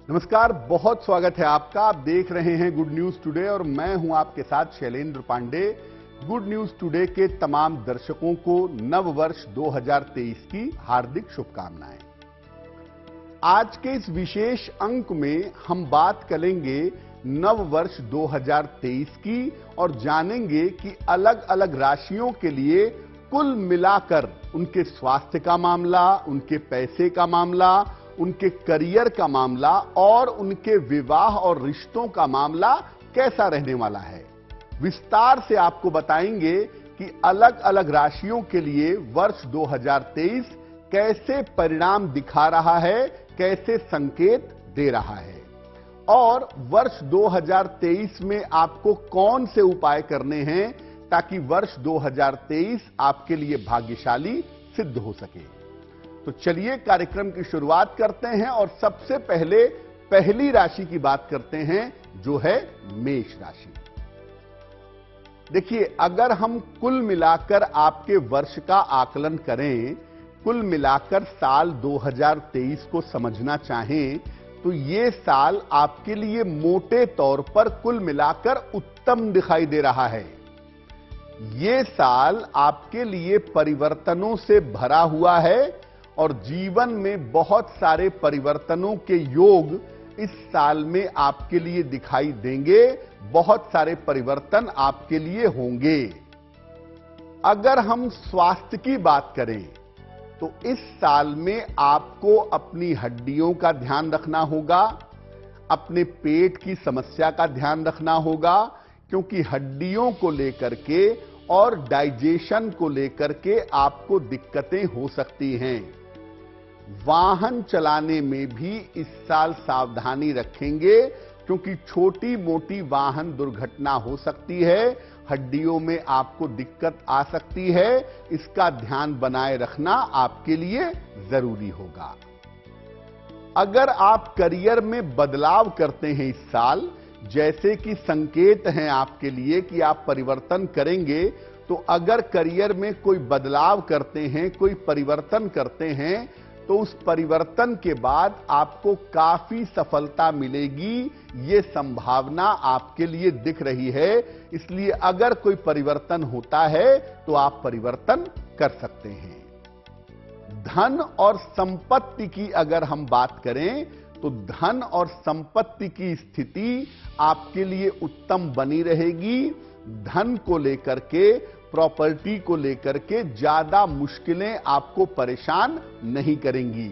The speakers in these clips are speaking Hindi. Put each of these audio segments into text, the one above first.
नमस्कार, बहुत स्वागत है आपका। आप देख रहे हैं गुड न्यूज टुडे और मैं हूं आपके साथ Shailendra Pandey. Good news today के तमाम दर्शकों को नव वर्ष 2023 की हार्दिक शुभकामनाएं। आज के इस विशेष अंक में हम बात करेंगे नव वर्ष 2023 की और जानेंगे कि अलग अलग राशियों के लिए कुल मिलाकर उनके स्वास्थ्य का मामला, उनके पैसे का मामला, उनके करियर का मामला और उनके विवाह और रिश्तों का मामला कैसा रहने वाला है। विस्तार से आपको बताएंगे कि अलग अलग राशियों के लिए वर्ष 2023 कैसे परिणाम दिखा रहा है, कैसे संकेत दे रहा है और वर्ष 2023 में आपको कौन से उपाय करने हैं ताकि वर्ष 2023 आपके लिए भाग्यशाली सिद्ध हो सके। तो चलिए कार्यक्रम की शुरुआत करते हैं और सबसे पहले पहली राशि की बात करते हैं जो है मेष राशि। देखिए, अगर हम कुल मिलाकर आपके वर्ष का आकलन करें, कुल मिलाकर साल 2023 को समझना चाहें तो ये साल आपके लिए मोटे तौर पर कुल मिलाकर उत्तम दिखाई दे रहा है। ये साल आपके लिए परिवर्तनों से भरा हुआ है और जीवन में बहुत सारे परिवर्तनों के योग इस साल में आपके लिए दिखाई देंगे। बहुत सारे परिवर्तन आपके लिए होंगे। अगर हम स्वास्थ्य की बात करें तो इस साल में आपको अपनी हड्डियों का ध्यान रखना होगा, अपने पेट की समस्या का ध्यान रखना होगा, क्योंकि हड्डियों को लेकर के और डाइजेशन को लेकर के आपको दिक्कतें हो सकती हैं। वाहन चलाने में भी इस साल सावधानी रखेंगे क्योंकि छोटी मोटी वाहन दुर्घटना हो सकती है, हड्डियों में आपको दिक्कत आ सकती है। इसका ध्यान बनाए रखना आपके लिए जरूरी होगा। अगर आप करियर में बदलाव करते हैं इस साल, जैसे कि संकेत हैं आपके लिए कि आप परिवर्तन करेंगे, तो अगर करियर में कोई बदलाव करते हैं, कोई परिवर्तन करते हैं तो उस परिवर्तन के बाद आपको काफी सफलता मिलेगी। ये संभावना आपके लिए दिख रही है। इसलिए अगर कोई परिवर्तन होता है तो आप परिवर्तन कर सकते हैं। धन और संपत्ति की अगर हम बात करें तो धन और संपत्ति की स्थिति आपके लिए उत्तम बनी रहेगी। धन को लेकर के, प्रॉपर्टी को लेकर के ज्यादा मुश्किलें आपको परेशान नहीं करेंगी।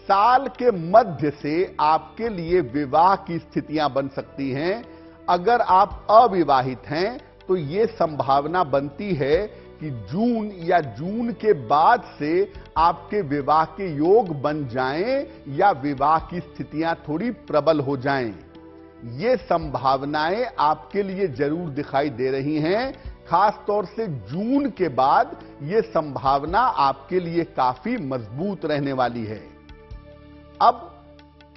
साल के मध्य से आपके लिए विवाह की स्थितियां बन सकती हैं। अगर आप अविवाहित हैं तो यह संभावना बनती है कि जून या जून के बाद से आपके विवाह के योग बन जाएं या विवाह की स्थितियां थोड़ी प्रबल हो जाएं। ये संभावनाएं आपके लिए जरूर दिखाई दे रही हैं। खास तौर से जून के बाद यह संभावना आपके लिए काफी मजबूत रहने वाली है। अब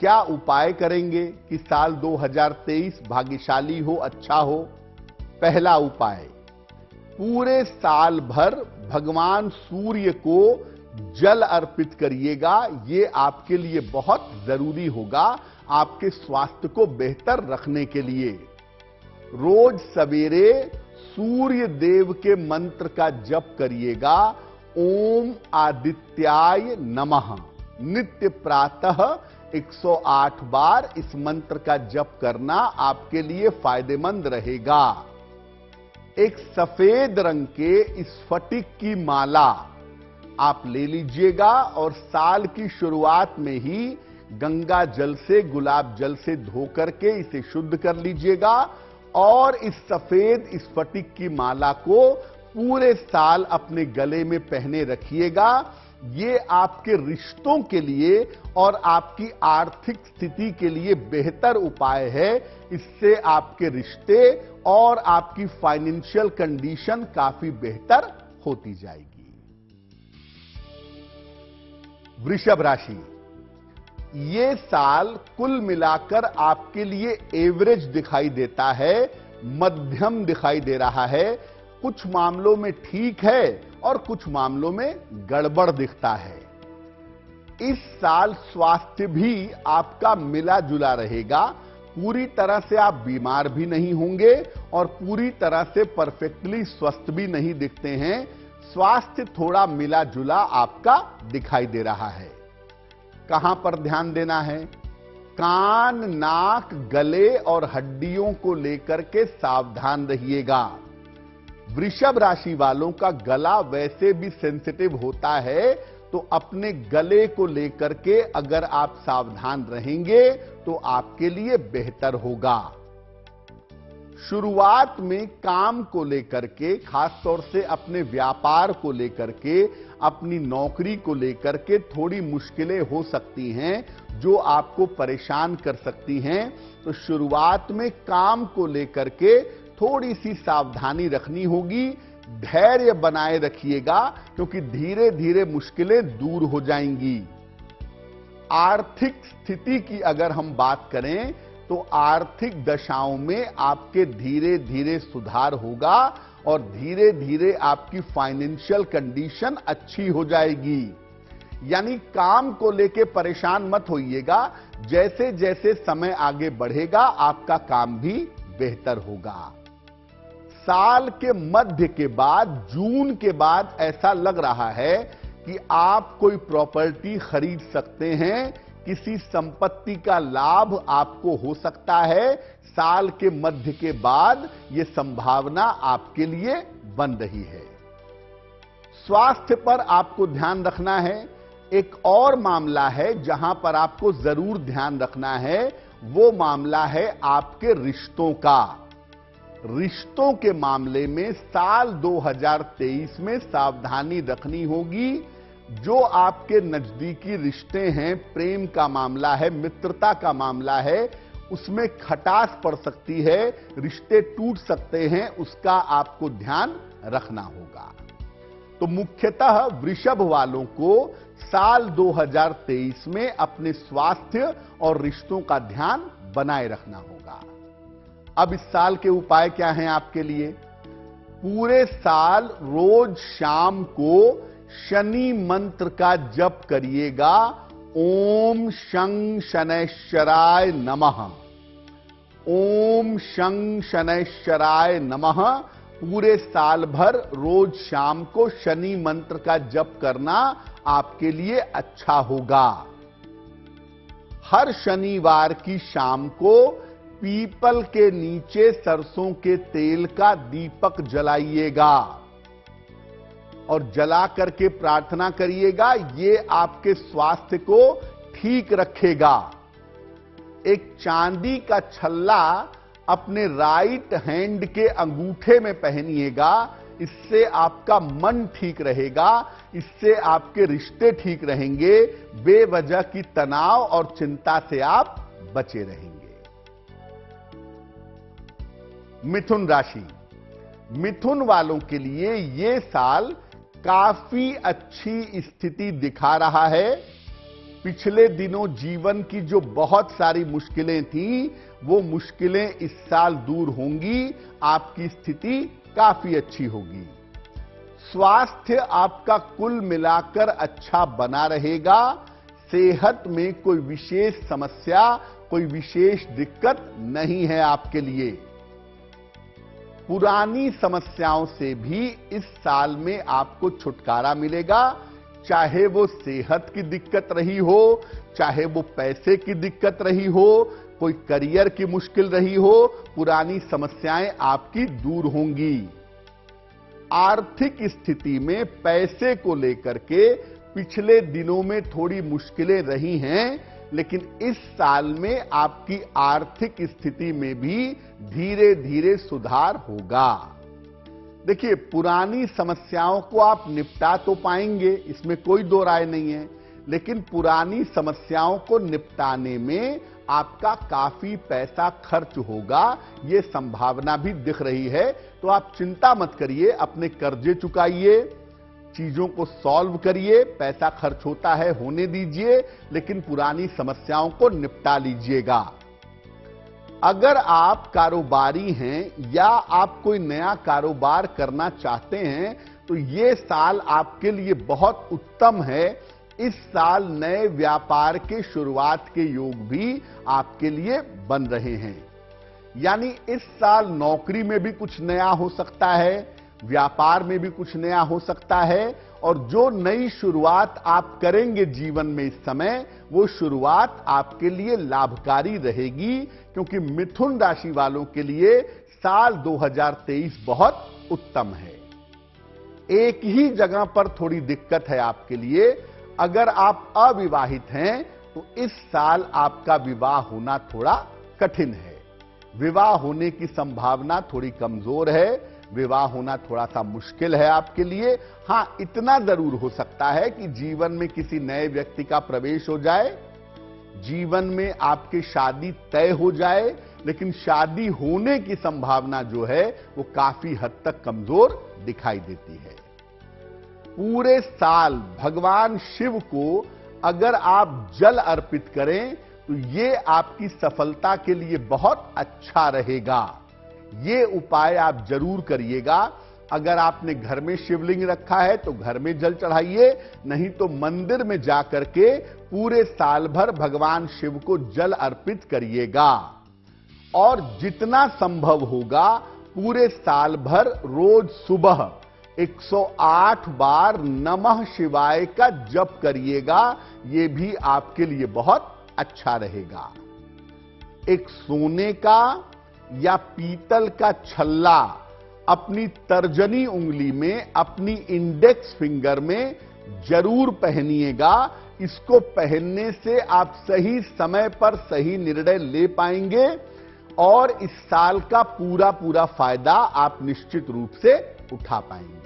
क्या उपाय करेंगे कि साल 2023 भाग्यशाली हो, अच्छा हो? पहला उपाय, पूरे साल भर भगवान सूर्य को जल अर्पित करिएगा। यह आपके लिए बहुत जरूरी होगा आपके स्वास्थ्य को बेहतर रखने के लिए। रोज सवेरे सूर्य देव के मंत्र का जप करिएगा। ओम आदित्याय नमः। नित्य प्रातः 108 बार इस मंत्र का जप करना आपके लिए फायदेमंद रहेगा। एक सफेद रंग के स्फटिक की माला आप ले लीजिएगा और साल की शुरुआत में ही गंगा जल से, गुलाब जल से धो करके इसे शुद्ध कर लीजिएगा और इस सफेद स्फटिक की माला को पूरे साल अपने गले में पहने रखिएगा। ये आपके रिश्तों के लिए और आपकी आर्थिक स्थिति के लिए बेहतर उपाय है। इससे आपके रिश्ते और आपकी फाइनेंशियल कंडीशन काफी बेहतर होती जाएगी। वृषभ राशि, ये साल कुल मिलाकर आपके लिए एवरेज दिखाई देता है, मध्यम दिखाई दे रहा है। कुछ मामलों में ठीक है और कुछ मामलों में गड़बड़ दिखता है। इस साल स्वास्थ्य भी आपका मिला जुला रहेगा। पूरी तरह से आप बीमार भी नहीं होंगे और पूरी तरह से परफेक्टली स्वस्थ भी नहीं दिखते हैं। स्वास्थ्य थोड़ा मिला जुला आपका दिखाई दे रहा है। कहां पर ध्यान देना है? कान, नाक, गले और हड्डियों को लेकर के सावधान रहिएगा। वृषभ राशि वालों का गला वैसे भी सेंसिटिव होता है, तो अपने गले को लेकर के अगर आप सावधान रहेंगे तो आपके लिए बेहतर होगा। शुरुआत में काम को लेकर के, खासतौर से अपने व्यापार को लेकर के, अपनी नौकरी को लेकर के थोड़ी मुश्किलें हो सकती हैं जो आपको परेशान कर सकती हैं। तो शुरुआत में काम को लेकर के थोड़ी सी सावधानी रखनी होगी। धैर्य बनाए रखिएगा क्योंकि धीरे धीरे मुश्किलें दूर हो जाएंगी। आर्थिक स्थिति की अगर हम बात करें तो आर्थिक दशाओं में आपके धीरे धीरे सुधार होगा और धीरे धीरे आपकी फाइनेंशियल कंडीशन अच्छी हो जाएगी। यानी काम को लेके परेशान मत होइएगा। जैसे जैसे समय आगे बढ़ेगा आपका काम भी बेहतर होगा। साल के मध्य के बाद, जून के बाद ऐसा लग रहा है कि आप कोई प्रॉपर्टी खरीद सकते हैं। किसी संपत्ति का लाभ आपको हो सकता है। साल के मध्य के बाद यह संभावना आपके लिए बन रही है। स्वास्थ्य पर आपको ध्यान रखना है। एक और मामला है जहां पर आपको जरूर ध्यान रखना है, वो मामला है आपके रिश्तों का। रिश्तों के मामले में साल 2023 में सावधानी रखनी होगी। जो आपके नजदीकी रिश्ते हैं, प्रेम का मामला है, मित्रता का मामला है, उसमें खटास पड़ सकती है, रिश्ते टूट सकते हैं, उसका आपको ध्यान रखना होगा। तो मुख्यतः वृषभ वालों को साल 2023 में अपने स्वास्थ्य और रिश्तों का ध्यान बनाए रखना होगा। अब इस साल के उपाय क्या हैं आपके लिए? पूरे साल रोज शाम को शनि मंत्र का जप करिएगा। ओम शं शनैश्चराय नमः, ओम शं शनैश्चराय नमः। पूरे साल भर रोज शाम को शनि मंत्र का जप करना आपके लिए अच्छा होगा। हर शनिवार की शाम को पीपल के नीचे सरसों के तेल का दीपक जलाइएगा और जला करके प्रार्थना करिएगा। ये आपके स्वास्थ्य को ठीक रखेगा। एक चांदी का छल्ला अपने राइट हैंड के अंगूठे में पहनिएगा। इससे आपका मन ठीक रहेगा, इससे आपके रिश्ते ठीक रहेंगे। बेवजह की तनाव और चिंता से आप बचे रहेंगे। मिथुन राशि, मिथुन वालों के लिए यह साल काफी अच्छी स्थिति दिखा रहा है। पिछले दिनों जीवन की जो बहुत सारी मुश्किलें थीं, वो मुश्किलें इस साल दूर होंगी। आपकी स्थिति काफी अच्छी होगी। स्वास्थ्य आपका कुल मिलाकर अच्छा बना रहेगा। सेहत में कोई विशेष समस्या, कोई विशेष दिक्कत नहीं है आपके लिए। पुरानी समस्याओं से भी इस साल में आपको छुटकारा मिलेगा। चाहे वो सेहत की दिक्कत रही हो, चाहे वो पैसे की दिक्कत रही हो, कोई करियर की मुश्किल रही हो, पुरानी समस्याएं आपकी दूर होंगी। आर्थिक स्थिति में पैसे को लेकर के पिछले दिनों में थोड़ी मुश्किलें रही हैं, लेकिन इस साल में आपकी आर्थिक स्थिति में भी धीरे धीरे सुधार होगा। देखिए, पुरानी समस्याओं को आप निपटा तो पाएंगे, इसमें कोई दो राय नहीं है, लेकिन पुरानी समस्याओं को निपटाने में आपका काफी पैसा खर्च होगा, यह संभावना भी दिख रही है। तो आप चिंता मत करिए, अपने कर्जे चुकाइए, चीजों को सॉल्व करिए। पैसा खर्च होता है, होने दीजिए, लेकिन पुरानी समस्याओं को निपटा लीजिएगा। अगर आप कारोबारी हैं या आप कोई नया कारोबार करना चाहते हैं, तो यह साल आपके लिए बहुत उत्तम है। इस साल नए व्यापार के शुरुआत के योग भी आपके लिए बन रहे हैं। यानी इस साल नौकरी में भी कुछ नया हो सकता है, व्यापार में भी कुछ नया हो सकता है, और जो नई शुरुआत आप करेंगे जीवन में इस समय, वो शुरुआत आपके लिए लाभकारी रहेगी, क्योंकि मिथुन राशि वालों के लिए साल 2023 बहुत उत्तम है। एक ही जगह पर थोड़ी दिक्कत है आपके लिए। अगर आप अविवाहित हैं तो इस साल आपका विवाह होना थोड़ा कठिन है। विवाह होने की संभावना थोड़ी कमजोर है, विवाह होना थोड़ा सा मुश्किल है आपके लिए। हां, इतना जरूर हो सकता है कि जीवन में किसी नए व्यक्ति का प्रवेश हो जाए, जीवन में आपकी शादी तय हो जाए, लेकिन शादी होने की संभावना जो है वो काफी हद तक कमजोर दिखाई देती है। पूरे साल भगवान शिव को अगर आप जल अर्पित करें तो ये आपकी सफलता के लिए बहुत अच्छा रहेगा। ये उपाय आप जरूर करिएगा। अगर आपने घर में शिवलिंग रखा है तो घर में जल चढ़ाइए, नहीं तो मंदिर में जाकर के पूरे साल भर भगवान शिव को जल अर्पित करिएगा। और जितना संभव होगा पूरे साल भर रोज सुबह 108 बार नमः शिवाय का जप करिएगा। ये भी आपके लिए बहुत अच्छा रहेगा। एक सोने का या पीतल का छल्ला अपनी तर्जनी उंगली में, अपनी इंडेक्स फिंगर में जरूर पहनिएगा। इसको पहनने से आप सही समय पर सही निर्णय ले पाएंगे और इस साल का पूरा पूरा फायदा आप निश्चित रूप से उठा पाएंगे।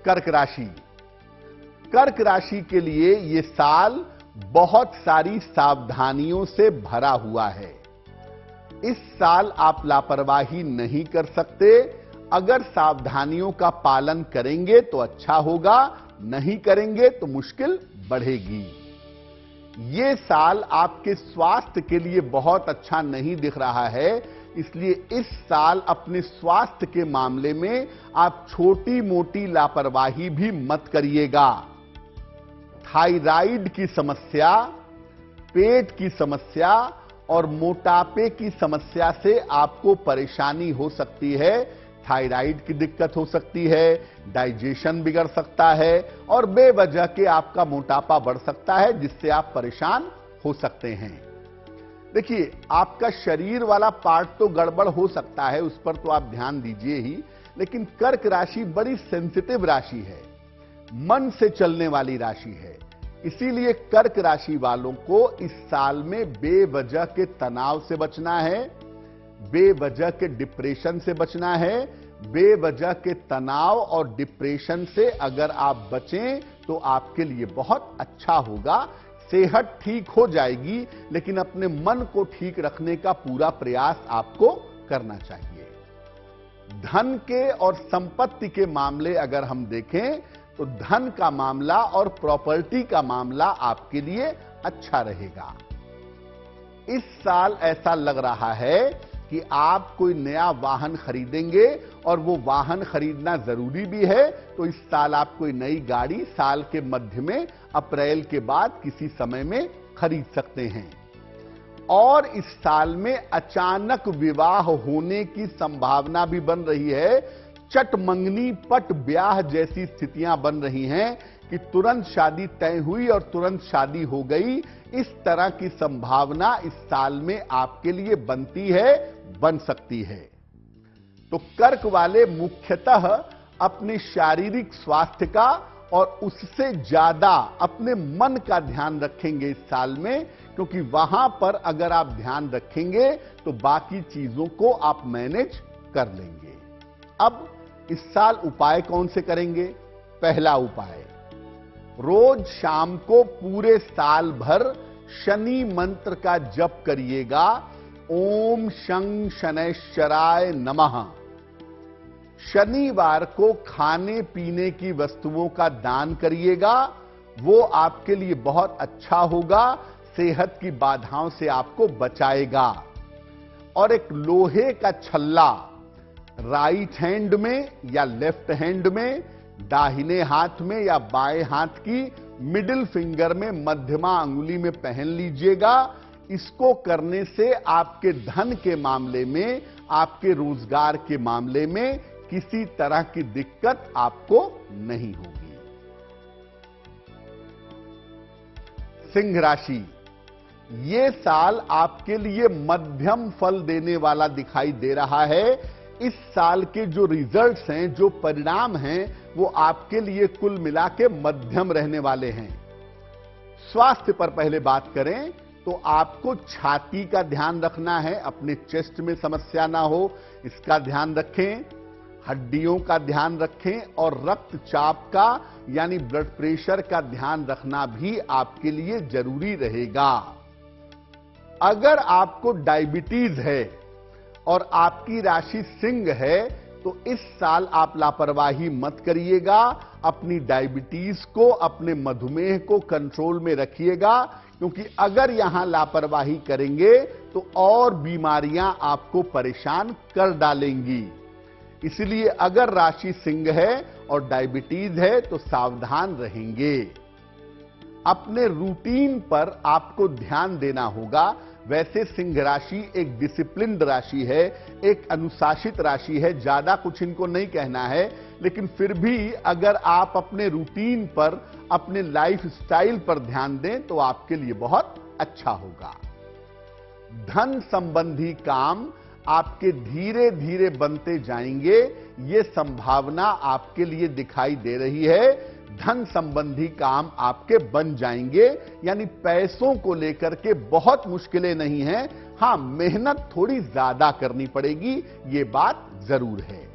कर्क राशि। कर्क राशि के लिए यह साल बहुत सारी सावधानियों से भरा हुआ है। इस साल आप लापरवाही नहीं कर सकते। अगर सावधानियों का पालन करेंगे तो अच्छा होगा, नहीं करेंगे तो मुश्किल बढ़ेगी। ये साल आपके स्वास्थ्य के लिए बहुत अच्छा नहीं दिख रहा है, इसलिए इस साल अपने स्वास्थ्य के मामले में आप छोटी मोटी लापरवाही भी मत करिएगा। थायराइड की समस्या, पेट की समस्या और मोटापे की समस्या से आपको परेशानी हो सकती है। थायराइड की दिक्कत हो सकती है, डाइजेशन बिगड़ सकता है और बेवजह के आपका मोटापा बढ़ सकता है, जिससे आप परेशान हो सकते हैं। देखिए, आपका शरीर वाला पार्ट तो गड़बड़ हो सकता है, उस पर तो आप ध्यान दीजिए ही, लेकिन कर्क राशि बड़ी सेंसिटिव राशि है, मन से चलने वाली राशि है। इसीलिए कर्क राशि वालों को इस साल में बेवजह के तनाव से बचना है, बेवजह के डिप्रेशन से बचना है। बेवजह के तनाव और डिप्रेशन से अगर आप बचें तो आपके लिए बहुत अच्छा होगा। सेहत ठीक हो जाएगी, लेकिन अपने मन को ठीक रखने का पूरा प्रयास आपको करना चाहिए। धन के और संपत्ति के मामले अगर हम देखें तो धन का मामला और प्रॉपर्टी का मामला आपके लिए अच्छा रहेगा। इस साल ऐसा लग रहा है कि आप कोई नया वाहन खरीदेंगे और वो वाहन खरीदना जरूरी भी है, तो इस साल आप कोई नई गाड़ी साल के मध्य में, अप्रैल के बाद किसी समय में खरीद सकते हैं। और इस साल में अचानक विवाह होने की संभावना भी बन रही है। चट मंगनी पट ब्याह जैसी स्थितियां बन रही हैं कि तुरंत शादी तय हुई और तुरंत शादी हो गई। इस तरह की संभावना इस साल में आपके लिए बनती है, बन सकती है। तो कर्क वाले मुख्यतः अपने शारीरिक स्वास्थ्य का और उससे ज्यादा अपने मन का ध्यान रखेंगे इस साल में, क्योंकि वहां पर अगर आप ध्यान रखेंगे तो बाकी चीजों को आप मैनेज कर लेंगे। अब इस साल उपाय कौन से करेंगे? पहला उपाय, रोज शाम को पूरे साल भर शनि मंत्र का जप करिएगा। ओम शं शनैश्चराय नमः। शनिवार को खाने पीने की वस्तुओं का दान करिएगा, वो आपके लिए बहुत अच्छा होगा, सेहत की बाधाओं से आपको बचाएगा। और एक लोहे का छल्ला राइट हैंड में या लेफ्ट हैंड में दाहिने हाथ में या बाएं हाथ की मिडिल फिंगर में मध्यमा अंगुली में पहन लीजिएगा। इसको करने से आपके धन के मामले में, आपके रोजगार के मामले में किसी तरह की दिक्कत आपको नहीं होगी। सिंह राशि, ये साल आपके लिए मध्यम फल देने वाला दिखाई दे रहा है। इस साल के जो रिजल्ट्स हैं, जो परिणाम हैं, वो आपके लिए कुल मिला के मध्यम रहने वाले हैं। स्वास्थ्य पर पहले बात करें तो आपको छाती का ध्यान रखना है, अपने चेस्ट में समस्या ना हो इसका ध्यान रखें। हड्डियों का ध्यान रखें और रक्तचाप का यानी ब्लड प्रेशर का ध्यान रखना भी आपके लिए जरूरी रहेगा। अगर आपको डायबिटीज है और आपकी राशि सिंह है तो इस साल आप लापरवाही मत करिएगा। अपनी डायबिटीज को, अपने मधुमेह को कंट्रोल में रखिएगा, क्योंकि अगर यहां लापरवाही करेंगे तो और बीमारियां आपको परेशान कर डालेंगी। इसलिए अगर राशि सिंह है और डायबिटीज है तो सावधान रहेंगे। अपने रूटीन पर आपको ध्यान देना होगा। वैसे सिंह राशि एक डिसिप्लिन्ड राशि है, एक अनुशासित राशि है, ज्यादा कुछ इनको नहीं कहना है, लेकिन फिर भी अगर आप अपने रूटीन पर, अपने लाइफ स्टाइल पर ध्यान दें तो आपके लिए बहुत अच्छा होगा। धन संबंधी काम आपके धीरे धीरे बनते जाएंगे, ये संभावना आपके लिए दिखाई दे रही है। धन संबंधी काम आपके बन जाएंगे, यानी पैसों को लेकर के बहुत मुश्किलें नहीं हैं। हां, मेहनत थोड़ी ज्यादा करनी पड़ेगी, ये बात जरूर है।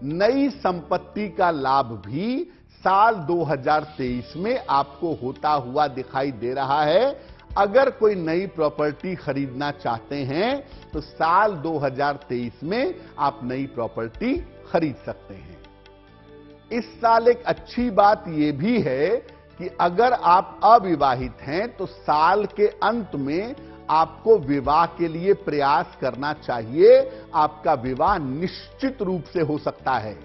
नई संपत्ति का लाभ भी साल 2023 में आपको होता हुआ दिखाई दे रहा है। अगर कोई नई प्रॉपर्टी खरीदना चाहते हैं तो साल 2023 में आप नई प्रॉपर्टी खरीद सकते हैं। इस साल एक अच्छी बात यह भी है कि अगर आप अविवाहित हैं तो साल के अंत में आपको विवाह के लिए प्रयास करना चाहिए। आपका विवाह निश्चित रूप से हो सकता है।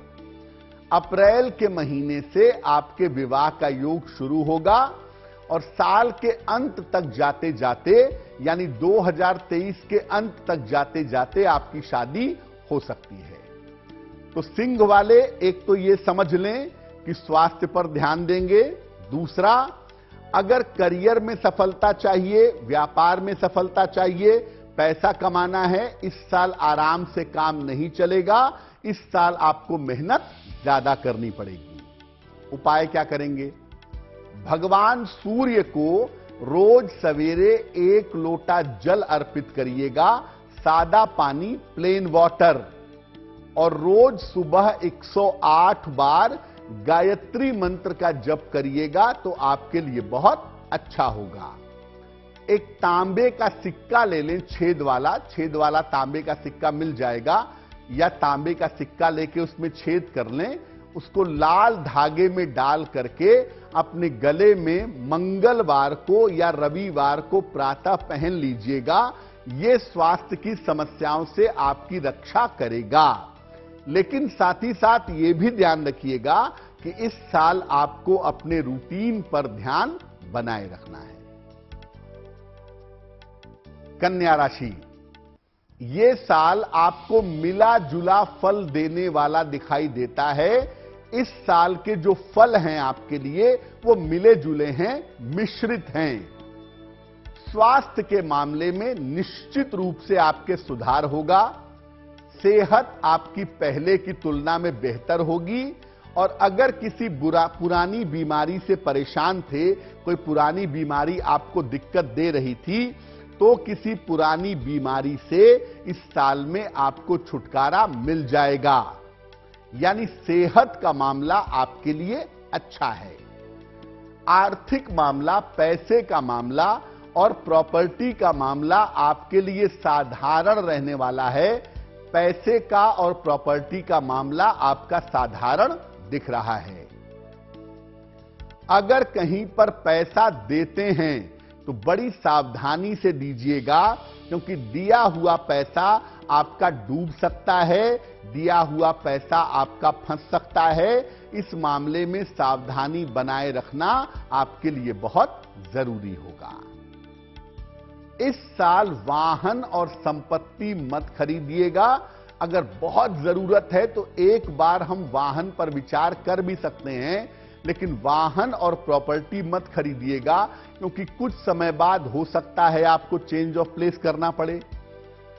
अप्रैल के महीने से आपके विवाह का योग शुरू होगा और साल के अंत तक जाते जाते, यानी 2023 के अंत तक जाते जाते आपकी शादी हो सकती है। तो सिंह वाले एक तो ये समझ लें कि स्वास्थ्य पर ध्यान देंगे। दूसरा, अगर करियर में सफलता चाहिए, व्यापार में सफलता चाहिए, पैसा कमाना है, इस साल आराम से काम नहीं चलेगा। इस साल आपको मेहनत ज्यादा करनी पड़ेगी। उपाय क्या करेंगे? भगवान सूर्य को रोज सवेरे 1 लोटा जल अर्पित करिएगा, सादा पानी, प्लेन वाटर, और रोज सुबह 108 बार गायत्री मंत्र का जप करिएगा तो आपके लिए बहुत अच्छा होगा। एक तांबे का सिक्का ले लें, छेद वाला तांबे का सिक्का मिल जाएगा, या तांबे का सिक्का लेके उसमें छेद कर लें। उसको लाल धागे में डाल करके अपने गले में मंगलवार को या रविवार को प्रातः पहन लीजिएगा। यह स्वास्थ्य की समस्याओं से आपकी रक्षा करेगा। लेकिन साथ ही साथ यह भी ध्यान रखिएगा कि इस साल आपको अपने रूटीन पर ध्यान बनाए रखना है। कन्या राशि, यह साल आपको मिला जुला फल देने वाला दिखाई देता है। इस साल के जो फल हैं आपके लिए वो मिले जुले हैं, मिश्रित हैं। स्वास्थ्य के मामले में निश्चित रूप से आपके सुधार होगा। सेहत आपकी पहले की तुलना में बेहतर होगी। और अगर किसी पुरानी बीमारी से परेशान थे, कोई पुरानी बीमारी आपको दिक्कत दे रही थी, तो किसी पुरानी बीमारी से इस साल में आपको छुटकारा मिल जाएगा। यानी सेहत का मामला आपके लिए अच्छा है। आर्थिक मामला, पैसे का मामला और प्रॉपर्टी का मामला आपके लिए साधारण रहने वाला है। पैसे का और प्रॉपर्टी का मामला आपका साधारण दिख रहा है। अगर कहीं पर पैसा देते हैं तो बड़ी सावधानी से दीजिएगा, क्योंकि दिया हुआ पैसा आपका डूब सकता है, दिया हुआ पैसा आपका फंस सकता है। इस मामले में सावधानी बनाए रखना आपके लिए बहुत जरूरी होगा। इस साल वाहन और संपत्ति मत खरीदिएगा। अगर बहुत जरूरत है तो एक बार हम वाहन पर विचार कर भी सकते हैं, लेकिन वाहन और प्रॉपर्टी मत खरीदिएगा, क्योंकि कुछ समय बाद हो सकता है आपको चेंज ऑफ प्लेस करना पड़े,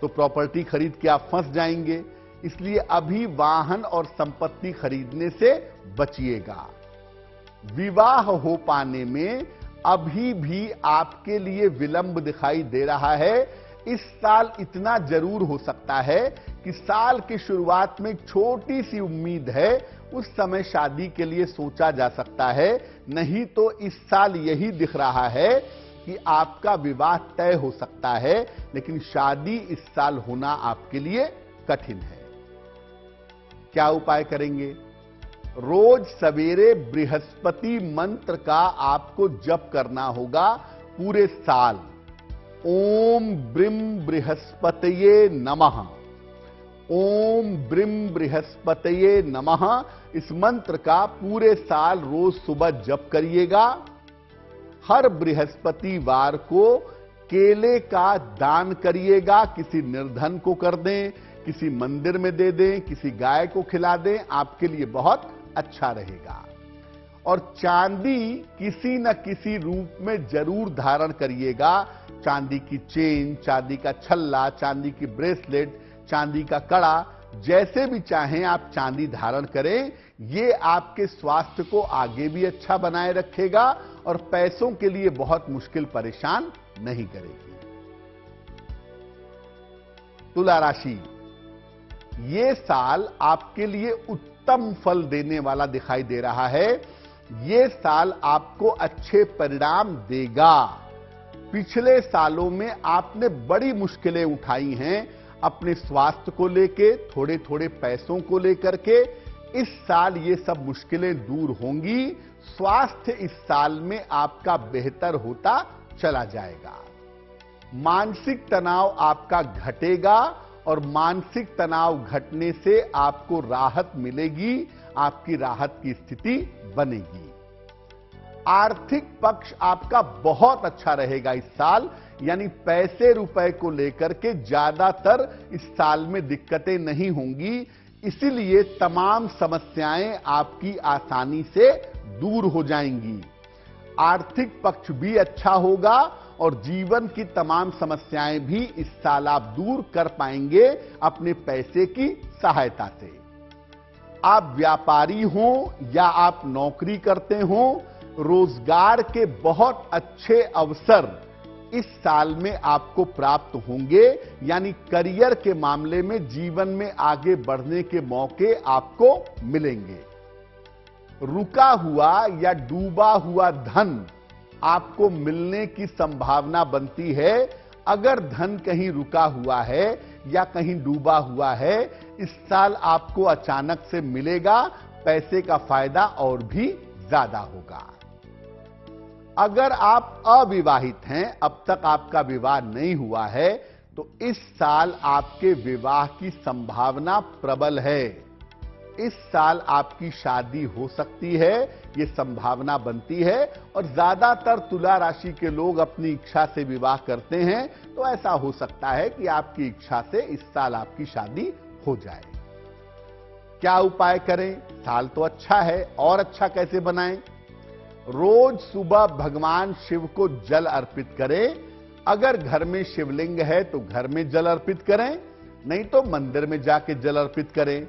तो प्रॉपर्टी खरीद के आप फंस जाएंगे। इसलिए अभी वाहन और संपत्ति खरीदने से बचिएगा। विवाह हो पाने में अभी भी आपके लिए विलंब दिखाई दे रहा है। इस साल इतना जरूर हो सकता है कि साल की शुरुआत में छोटी सी उम्मीद है, उस समय शादी के लिए सोचा जा सकता है। नहीं तो इस साल यही दिख रहा है कि आपका विवाह तय हो सकता है, लेकिन शादी इस साल होना आपके लिए कठिन है। क्या उपाय करेंगे? रोज सवेरे बृहस्पति मंत्र का आपको जप करना होगा पूरे साल। ओम ब्रीम बृहस्पतये नमः, ओम ब्रीम बृहस्पतये नमः। इस मंत्र का पूरे साल रोज सुबह जप करिएगा। हर बृहस्पतिवार को केले का दान करिएगा। किसी निर्धन को कर दें, किसी मंदिर में दे दें, किसी गाय को खिला दें, आपके लिए बहुत अच्छा रहेगा। और चांदी किसी न किसी रूप में जरूर धारण करिएगा। चांदी की चेन, चांदी का छल्ला, चांदी की ब्रेसलेट, चांदी का कड़ा, जैसे भी चाहें आप चांदी धारण करें। ये आपके स्वास्थ्य को आगे भी अच्छा बनाए रखेगा और पैसों के लिए बहुत मुश्किल परेशान नहीं करेगी। तुला राशि, ये साल आपके लिए उत्तम फल देने वाला दिखाई दे रहा है। ये साल आपको अच्छे परिणाम देगा। पिछले सालों में आपने बड़ी मुश्किलें उठाई हैं अपने स्वास्थ्य को लेके, थोड़े थोड़े पैसों को लेकर के। इस साल ये सब मुश्किलें दूर होंगी। स्वास्थ्य इस साल में आपका बेहतर होता चला जाएगा। मानसिक तनाव आपका घटेगा और मानसिक तनाव घटने से आपको राहत मिलेगी, आपकी राहत की स्थिति बनेगी। आर्थिक पक्ष आपका बहुत अच्छा रहेगा इस साल, यानी पैसे रुपए को लेकर के ज्यादातर इस साल में दिक्कतें नहीं होंगी। इसीलिए तमाम समस्याएं आपकी आसानी से दूर हो जाएंगी। आर्थिक पक्ष भी अच्छा होगा और जीवन की तमाम समस्याएं भी इस साल आप दूर कर पाएंगे अपने पैसे की सहायता से। आप व्यापारी हो या आप नौकरी करते हो, रोजगार के बहुत अच्छे अवसर इस साल में आपको प्राप्त होंगे। यानी करियर के मामले में, जीवन में आगे बढ़ने के मौके आपको मिलेंगे। रुका हुआ या डूबा हुआ धन आपको मिलने की संभावना बनती है। अगर धन कहीं रुका हुआ है या कहीं डूबा हुआ है, इस साल आपको अचानक से मिलेगा। पैसे का फायदा और भी ज्यादा होगा। अगर आप अविवाहित हैं, अब तक आपका विवाह नहीं हुआ है, तो इस साल आपके विवाह की संभावना प्रबल है। इस साल आपकी शादी हो सकती है, यह संभावना बनती है। और ज्यादातर तुला राशि के लोग अपनी इच्छा से विवाह करते हैं, तो ऐसा हो सकता है कि आपकी इच्छा से इस साल आपकी शादी हो जाए। क्या उपाय करें? साल तो अच्छा है, और अच्छा कैसे बनाएं? रोज सुबह भगवान शिव को जल अर्पित करें। अगर घर में शिवलिंग है तो घर में जल अर्पित करें, नहीं तो मंदिर में जाके जल अर्पित करें।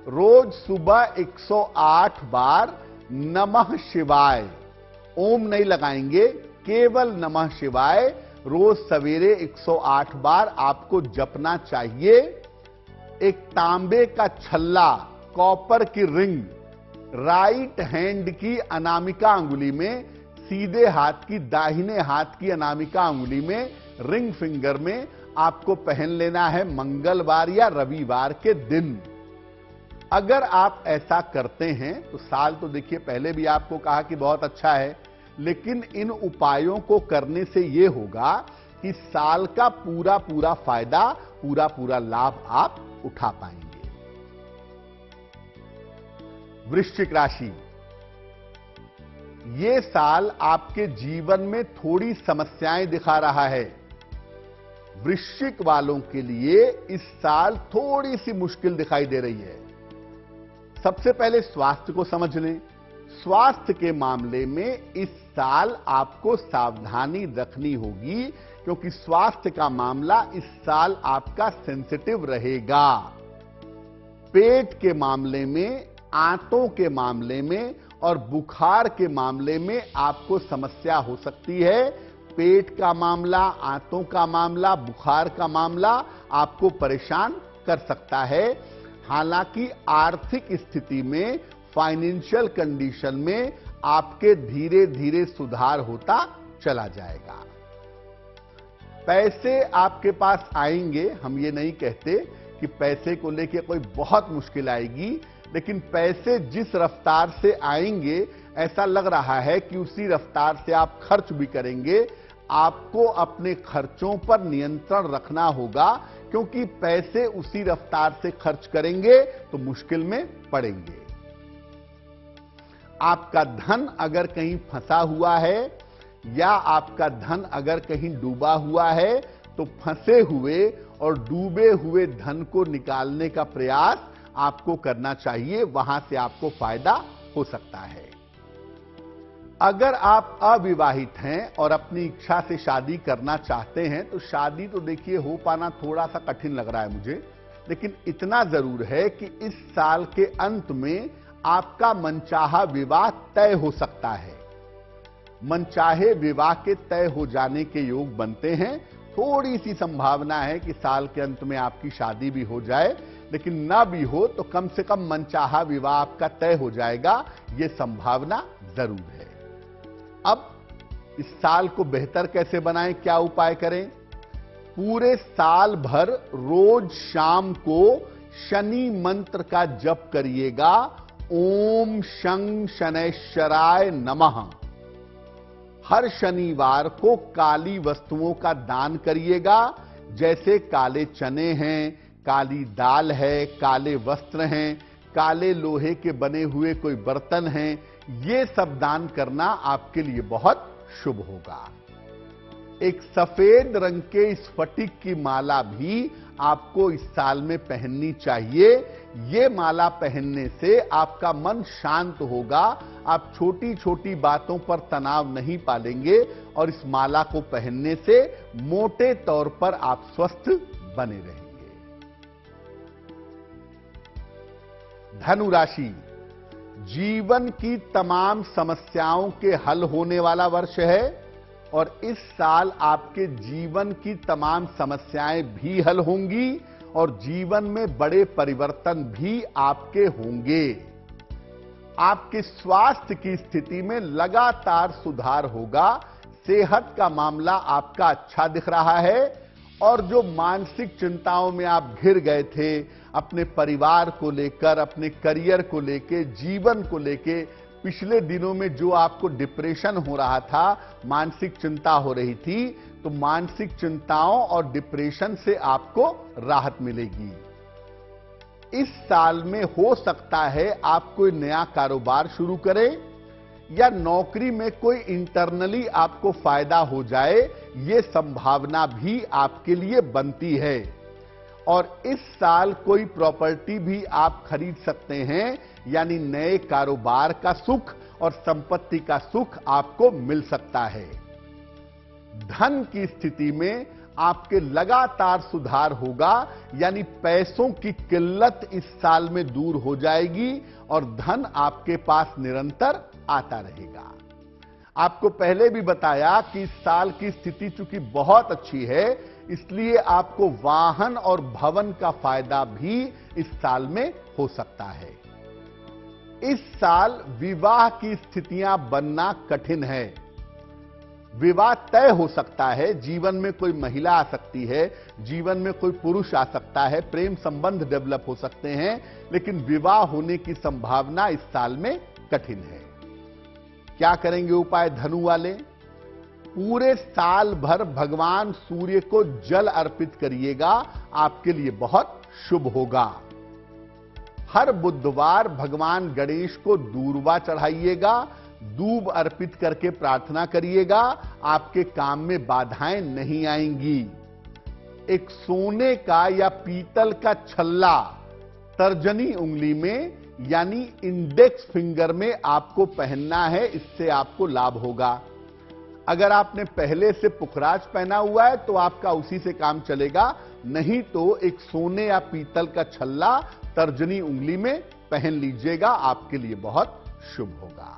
रोज सुबह 108 बार नमः शिवाय, ओम नहीं लगाएंगे, केवल नमः शिवाय रोज सवेरे 108 बार आपको जपना चाहिए। एक तांबे का छल्ला, कॉपर की रिंग, राइट हैंड की अनामिका अंगुली में, सीधे हाथ की दाहिने हाथ की अनामिका अंगुली में, रिंग फिंगर में आपको पहन लेना है मंगलवार या रविवार के दिन। अगर आप ऐसा करते हैं तो साल तो देखिए पहले भी आपको कहा कि बहुत अच्छा है, लेकिन इन उपायों को करने से यह होगा कि साल का पूरा पूरा फायदा, पूरा पूरा लाभ आप उठा पाएंगे। वृश्चिक राशि, ये साल आपके जीवन में थोड़ी समस्याएं दिखा रहा है। वृश्चिक वालों के लिए इस साल थोड़ी सी मुश्किल दिखाई दे रही है। सबसे पहले स्वास्थ्य को समझ लें। स्वास्थ्य के मामले में इस साल आपको सावधानी रखनी होगी, क्योंकि स्वास्थ्य का मामला इस साल आपका सेंसिटिव रहेगा। पेट के मामले में, आंतों के मामले में और बुखार के मामले में आपको समस्या हो सकती है। पेट का मामला, आंतों का मामला, बुखार का मामला आपको परेशान कर सकता है। हालांकि आर्थिक स्थिति में, फाइनेंशियल कंडीशन में आपके धीरे धीरे सुधार होता चला जाएगा। पैसे आपके पास आएंगे, हम ये नहीं कहते कि पैसे को लेके कोई बहुत मुश्किल आएगी, लेकिन पैसे जिस रफ्तार से आएंगे ऐसा लग रहा है कि उसी रफ्तार से आप खर्च भी करेंगे। आपको अपने खर्चों पर नियंत्रण रखना होगा, क्योंकि पैसे उसी रफ्तार से खर्च करेंगे तो मुश्किल में पड़ेंगे। आपका धन अगर कहीं फंसा हुआ है या आपका धन अगर कहीं डूबा हुआ है, तो फंसे हुए और डूबे हुए धन को निकालने का प्रयास आपको करना चाहिए। वहां से आपको फायदा हो सकता है। अगर आप अविवाहित हैं और अपनी इच्छा से शादी करना चाहते हैं, तो शादी तो देखिए हो पाना थोड़ा सा कठिन लग रहा है मुझे, लेकिन इतना जरूर है कि इस साल के अंत में आपका मनचाहा विवाह तय हो सकता है। मनचाहे विवाह के तय हो जाने के योग बनते हैं। थोड़ी सी संभावना है कि साल के अंत में आपकी शादी भी हो जाए, लेकिन ना भी हो तो कम से कम मनचाहा विवाह आपका तय हो जाएगा, यह संभावना जरूर है। अब इस साल को बेहतर कैसे बनाएं, क्या उपाय करें? पूरे साल भर रोज शाम को शनि मंत्र का जप करिएगा। ओम शं शनैश्चराय नमः। हर शनिवार को काली वस्तुओं का दान करिएगा, जैसे काले चने हैं, काली दाल है, काले वस्त्र हैं, काले लोहे के बने हुए कोई बर्तन हैं। ये सब दान करना आपके लिए बहुत शुभ होगा। एक सफेद रंग के स्फटिक की माला भी आपको इस साल में पहननी चाहिए। ये माला पहनने से आपका मन शांत होगा, आप छोटी छोटी बातों पर तनाव नहीं पालेंगे और इस माला को पहनने से मोटे तौर पर आप स्वस्थ बने रहेंगे। धनु राशि, जीवन की तमाम समस्याओं के हल होने वाला वर्ष है और इस साल आपके जीवन की तमाम समस्याएं भी हल होंगी और जीवन में बड़े परिवर्तन भी आपके होंगे। आपके स्वास्थ्य की स्थिति में लगातार सुधार होगा। सेहत का मामला आपका अच्छा दिख रहा है और जो मानसिक चिंताओं में आप घिर गए थे, अपने परिवार को लेकर, अपने करियर को लेकर, जीवन को लेकर, पिछले दिनों में जो आपको डिप्रेशन हो रहा था, मानसिक चिंता हो रही थी, तो मानसिक चिंताओं और डिप्रेशन से आपको राहत मिलेगी। इस साल में हो सकता है आप कोई नया कारोबार शुरू करें या नौकरी में कोई इंटरनली आपको फायदा हो जाए, यह संभावना भी आपके लिए बनती है। और इस साल कोई प्रॉपर्टी भी आप खरीद सकते हैं, यानी नए कारोबार का सुख और संपत्ति का सुख आपको मिल सकता है। धन की स्थिति में आपके लगातार सुधार होगा, यानी पैसों की किल्लत इस साल में दूर हो जाएगी और धन आपके पास निरंतर आता रहेगा। आपको पहले भी बताया कि इस साल की स्थिति चूंकि बहुत अच्छी है, इसलिए आपको वाहन और भवन का फायदा भी इस साल में हो सकता है। इस साल विवाह की स्थितियां बनना कठिन है। विवाह तय हो सकता है, जीवन में कोई महिला आ सकती है, जीवन में कोई पुरुष आ सकता है, प्रेम संबंध डेवलप हो सकते हैं, लेकिन विवाह होने की संभावना इस साल में कठिन है। क्या करेंगे उपाय धनु वाले? पूरे साल भर भगवान सूर्य को जल अर्पित करिएगा, आपके लिए बहुत शुभ होगा। हर बुधवार भगवान गणेश को दूर्वा चढ़ाइएगा, दूब अर्पित करके प्रार्थना करिएगा, आपके काम में बाधाएं नहीं आएंगी। एक सोने का या पीतल का छल्ला तर्जनी उंगली में यानी इंडेक्स फिंगर में आपको पहनना है, इससे आपको लाभ होगा। अगर आपने पहले से पुखराज पहना हुआ है तो आपका उसी से काम चलेगा, नहीं तो एक सोने या पीतल का छल्ला तर्जनी उंगली में पहन लीजिएगा, आपके लिए बहुत शुभ होगा।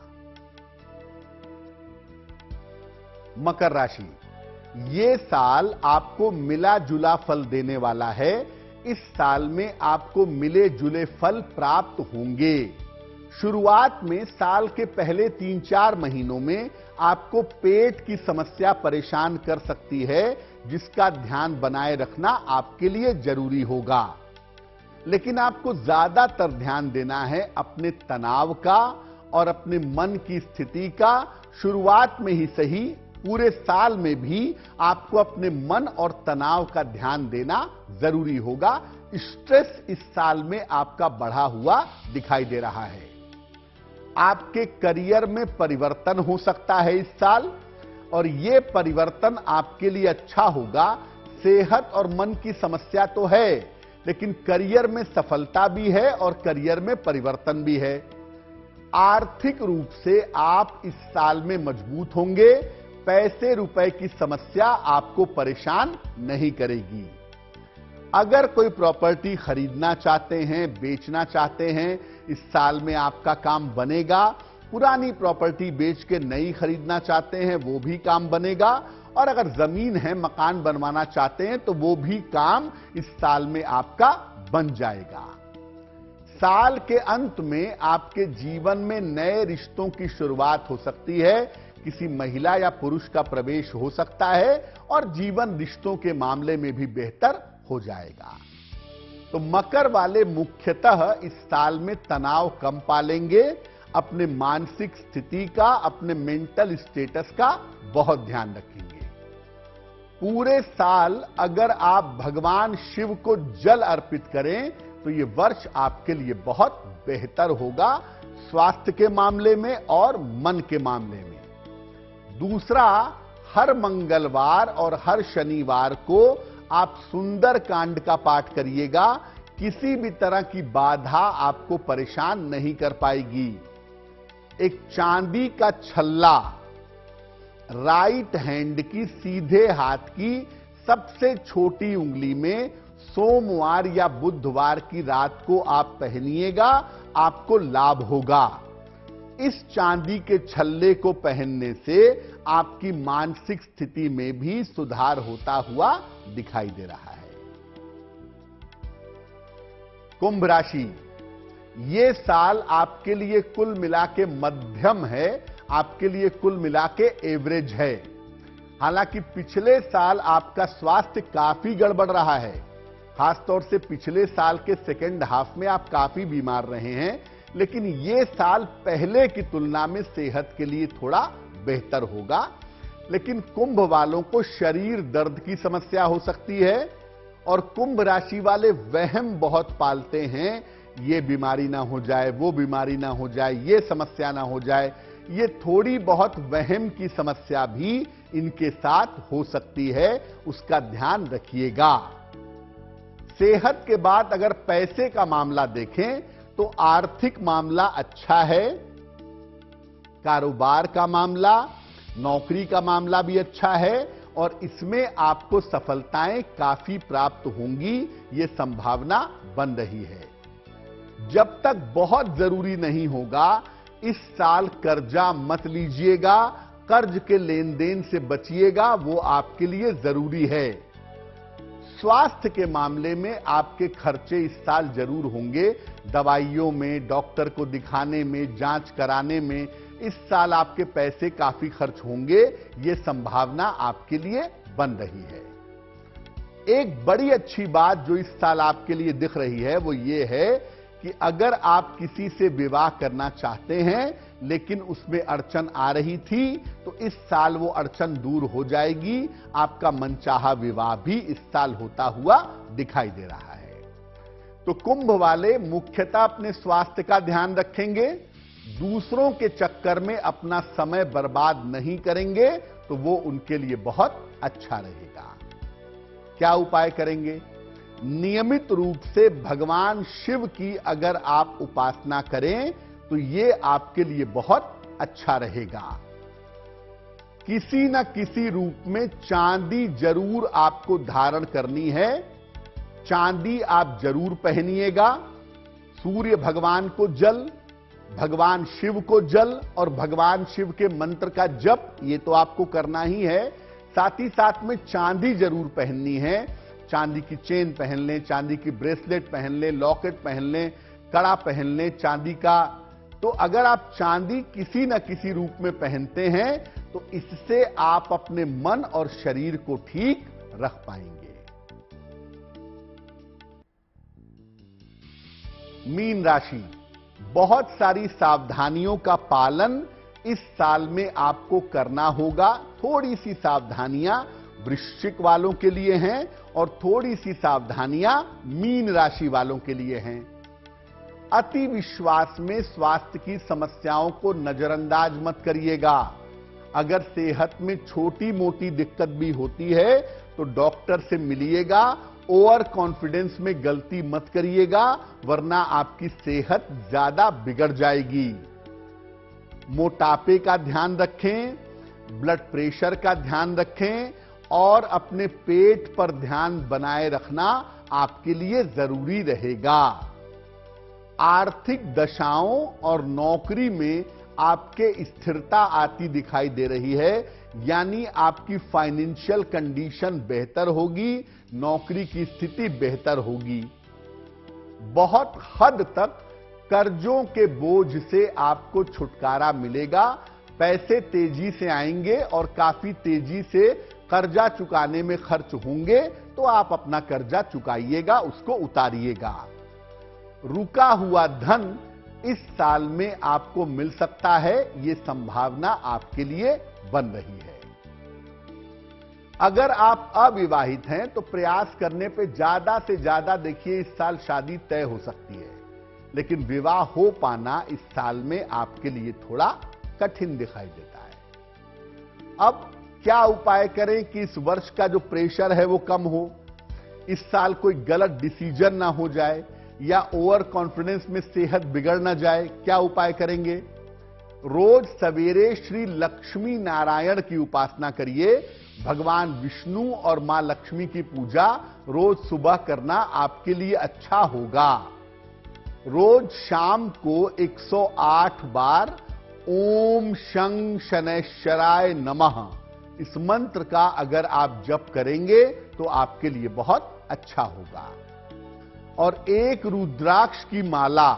मकर राशि, ये साल आपको मिला जुला फल देने वाला है। इस साल में आपको मिले जुले फल प्राप्त होंगे। शुरुआत में साल के पहले 3-4 महीनों में आपको पेट की समस्या परेशान कर सकती है, जिसका ध्यान बनाए रखना आपके लिए जरूरी होगा। लेकिन आपको ज्यादातर ध्यान देना है अपने तनाव का और अपने मन की स्थिति का। शुरुआत में ही सही, पूरे साल में भी आपको अपने मन और तनाव का ध्यान देना जरूरी होगा। स्ट्रेस इस साल में आपका बढ़ा हुआ दिखाई दे रहा है। आपके करियर में परिवर्तन हो सकता है इस साल, और यह परिवर्तन आपके लिए अच्छा होगा। सेहत और मन की समस्या तो है, लेकिन करियर में सफलता भी है और करियर में परिवर्तन भी है। आर्थिक रूप से आप इस साल में मजबूत होंगे। पैसे रुपए की समस्या आपको परेशान नहीं करेगी। अगर कोई प्रॉपर्टी खरीदना चाहते हैं, बेचना चाहते हैं, इस साल में आपका काम बनेगा। पुरानी प्रॉपर्टी बेच के नई खरीदना चाहते हैं, वो भी काम बनेगा। और अगर जमीन है, मकान बनवाना चाहते हैं, तो वो भी काम इस साल में आपका बन जाएगा। साल के अंत में आपके जीवन में नए रिश्तों की शुरुआत हो सकती है। किसी महिला या पुरुष का प्रवेश हो सकता है और जीवन रिश्तों के मामले में भी बेहतर हो जाएगा। तो मकर वाले मुख्यतः इस साल में तनाव कम पालेंगे। अपने मानसिक स्थिति का, अपने मेंटल स्टेटस का बहुत ध्यान रखेंगे। पूरे साल अगर आप भगवान शिव को जल अर्पित करें तो यह वर्ष आपके लिए बहुत बेहतर होगा, स्वास्थ्य के मामले में और मन के मामले में। दूसरा, हर मंगलवार और हर शनिवार को आप सुंदर कांड का पाठ करिएगा। किसी भी तरह की बाधा आपको परेशान नहीं कर पाएगी। एक चांदी का छल्ला राइट हैंड की सीधे हाथ की सबसे छोटी उंगली में सोमवार या बुधवार की रात को आप पहनिएगा, आपको लाभ होगा। इस चांदी के छल्ले को पहनने से आपकी मानसिक स्थिति में भी सुधार होता हुआ दिखाई दे रहा है। कुंभ राशि, ये साल आपके लिए कुल मिला के मध्यम है, आपके लिए कुल मिला के एवरेज है। हालांकि पिछले साल आपका स्वास्थ्य काफी गड़बड़ रहा है, खासतौर से पिछले साल के सेकेंड हाफ में आप काफी बीमार रहे हैं, लेकिन ये साल पहले की तुलना में सेहत के लिए थोड़ा बेहतर होगा। लेकिन कुंभ वालों को शरीर दर्द की समस्या हो सकती है, और कुंभ राशि वाले वहम बहुत पालते हैं। ये बीमारी ना हो जाए, वो बीमारी ना हो जाए, ये समस्या ना हो जाए। ये थोड़ी बहुत वहम की समस्या भी इनके साथ हो सकती है, उसका ध्यान रखिएगा। सेहत के बाद अगर पैसे का मामला देखें तो आर्थिक मामला अच्छा है। कारोबार का मामला, नौकरी का मामला भी अच्छा है, और इसमें आपको सफलताएं काफी प्राप्त होंगी, ये संभावना बन रही है। जब तक बहुत जरूरी नहीं होगा, इस साल कर्जा मत लीजिएगा, कर्ज के लेन देन से बचिएगा, वो आपके लिए जरूरी है। स्वास्थ्य के मामले में आपके खर्चे इस साल जरूर होंगे, दवाइयों में, डॉक्टर को दिखाने में, जांच कराने में। इस साल आपके पैसे काफी खर्च होंगे, ये संभावना आपके लिए बन रही है। एक बड़ी अच्छी बात जो इस साल आपके लिए दिख रही है वो ये है कि अगर आप किसी से विवाह करना चाहते हैं लेकिन उसमें अड़चन आ रही थी, तो इस साल वो अड़चन दूर हो जाएगी। आपका मनचाहा विवाह भी इस साल होता हुआ दिखाई दे रहा है। तो कुंभ वाले मुख्यतः अपने स्वास्थ्य का ध्यान रखेंगे, दूसरों के चक्कर में अपना समय बर्बाद नहीं करेंगे, तो वो उनके लिए बहुत अच्छा रहेगा। क्या उपाय करेंगे? नियमित रूप से भगवान शिव की अगर आप उपासना करें तो ये आपके लिए बहुत अच्छा रहेगा। किसी न किसी रूप में चांदी जरूर आपको धारण करनी है, चांदी आप जरूर पहनिएगा। सूर्य भगवान को जल, भगवान शिव को जल और भगवान शिव के मंत्र का जप, ये तो आपको करना ही है। साथ ही साथ में चांदी जरूर पहननी है। चांदी की चेन पहन लें, चांदी की ब्रेसलेट पहन लें, लॉकेट पहन लें, कड़ा पहन लें चांदी का। तो अगर आप चांदी किसी न किसी रूप में पहनते हैं तो इससे आप अपने मन और शरीर को ठीक रख पाएंगे। मीन राशि, बहुत सारी सावधानियों का पालन इस साल में आपको करना होगा। थोड़ी सी सावधानियां वृश्चिक वालों के लिए हैं और थोड़ी सी सावधानियां मीन राशि वालों के लिए हैं। अति विश्वास में स्वास्थ्य की समस्याओं को नजरअंदाज मत करिएगा। अगर सेहत में छोटी मोटी दिक्कत भी होती है तो डॉक्टर से मिलिएगा। ओवर कॉन्फिडेंस में गलती मत करिएगा, वरना आपकी सेहत ज्यादा बिगड़ जाएगी। मोटापे का ध्यान रखें, ब्लड प्रेशर का ध्यान रखें और अपने पेट पर ध्यान बनाए रखना आपके लिए जरूरी रहेगा। आर्थिक दशाओं और नौकरी में आपके स्थिरता आती दिखाई दे रही है, यानी आपकी फाइनेंशियल कंडीशन बेहतर होगी, नौकरी की स्थिति बेहतर होगी। बहुत हद तक कर्जों के बोझ से आपको छुटकारा मिलेगा। पैसे तेजी से आएंगे और काफी तेजी से कर्जा चुकाने में खर्च होंगे, तो आप अपना कर्जा चुकाइएगा, उसको उतारिएगा। रुका हुआ धन इस साल में आपको मिल सकता है, यह संभावना आपके लिए बन रही है। अगर आप अविवाहित हैं तो प्रयास करने पे ज्यादा से ज्यादा देखिए इस साल शादी तय हो सकती है, लेकिन विवाह हो पाना इस साल में आपके लिए थोड़ा कठिन दिखाई देता है। अब क्या उपाय करें कि इस वर्ष का जो प्रेशर है वो कम हो, इस साल कोई गलत डिसीजन ना हो जाए या ओवर कॉन्फिडेंस में सेहत बिगड़ ना जाए? क्या उपाय करेंगे? रोज सवेरे श्री लक्ष्मी नारायण की उपासना करिए। भगवान विष्णु और मां लक्ष्मी की पूजा रोज सुबह करना आपके लिए अच्छा होगा। रोज शाम को 108 बार ओम शं शनैश्चराय नमः इस मंत्र का अगर आप जप करेंगे तो आपके लिए बहुत अच्छा होगा। और एक रुद्राक्ष की माला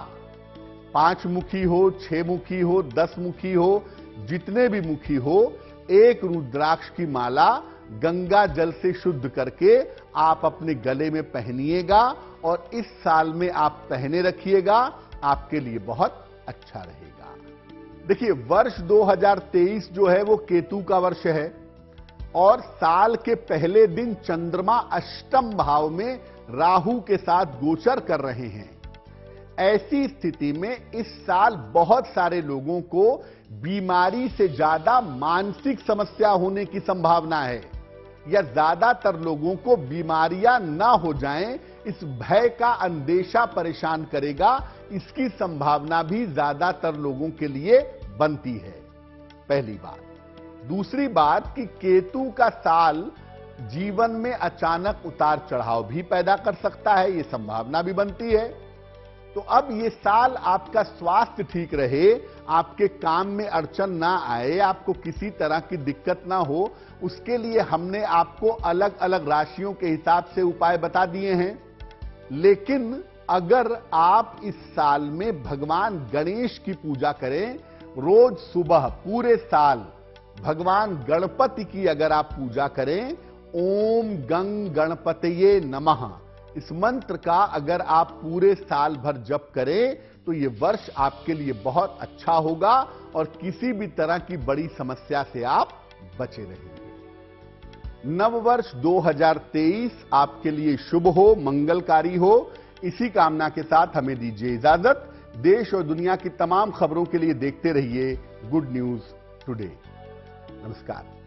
5 मुखी हो, 6 मुखी हो, 10 मुखी हो, जितने भी मुखी हो, एक रुद्राक्ष की माला गंगा जल से शुद्ध करके आप अपने गले में पहनिएगा और इस साल में आप पहने रखिएगा, आपके लिए बहुत अच्छा रहेगा। देखिए, वर्ष 2023 जो है वो केतु का वर्ष है और साल के पहले दिन चंद्रमा अष्टम भाव में राहु के साथ गोचर कर रहे हैं। ऐसी स्थिति में इस साल बहुत सारे लोगों को बीमारी से ज्यादा मानसिक समस्या होने की संभावना है, या ज्यादातर लोगों को बीमारियां ना हो जाएं, इस भय का अंदेशा परेशान करेगा। इसकी संभावना भी ज्यादातर लोगों के लिए बनती है, पहली बात। दूसरी बात कि केतु का साल जीवन में अचानक उतार चढ़ाव भी पैदा कर सकता है, यह संभावना भी बनती है। तो अब ये साल आपका स्वास्थ्य ठीक रहे, आपके काम में अड़चन ना आए, आपको किसी तरह की दिक्कत ना हो, उसके लिए हमने आपको अलग अलग राशियों के हिसाब से उपाय बता दिए हैं। लेकिन अगर आप इस साल में भगवान गणेश की पूजा करें, रोज सुबह पूरे साल भगवान गणपति की अगर आप पूजा करें, ओम गंग गणपतये नमः इस मंत्र का अगर आप पूरे साल भर जप करें तो यह वर्ष आपके लिए बहुत अच्छा होगा और किसी भी तरह की बड़ी समस्या से आप बचे रहेंगे। नववर्ष 2023 आपके लिए शुभ हो, मंगलकारी हो, इसी कामना के साथ हमें दीजिए इजाजत। देश और दुनिया की तमाम खबरों के लिए देखते रहिए गुड न्यूज टुडे। नमस्कार।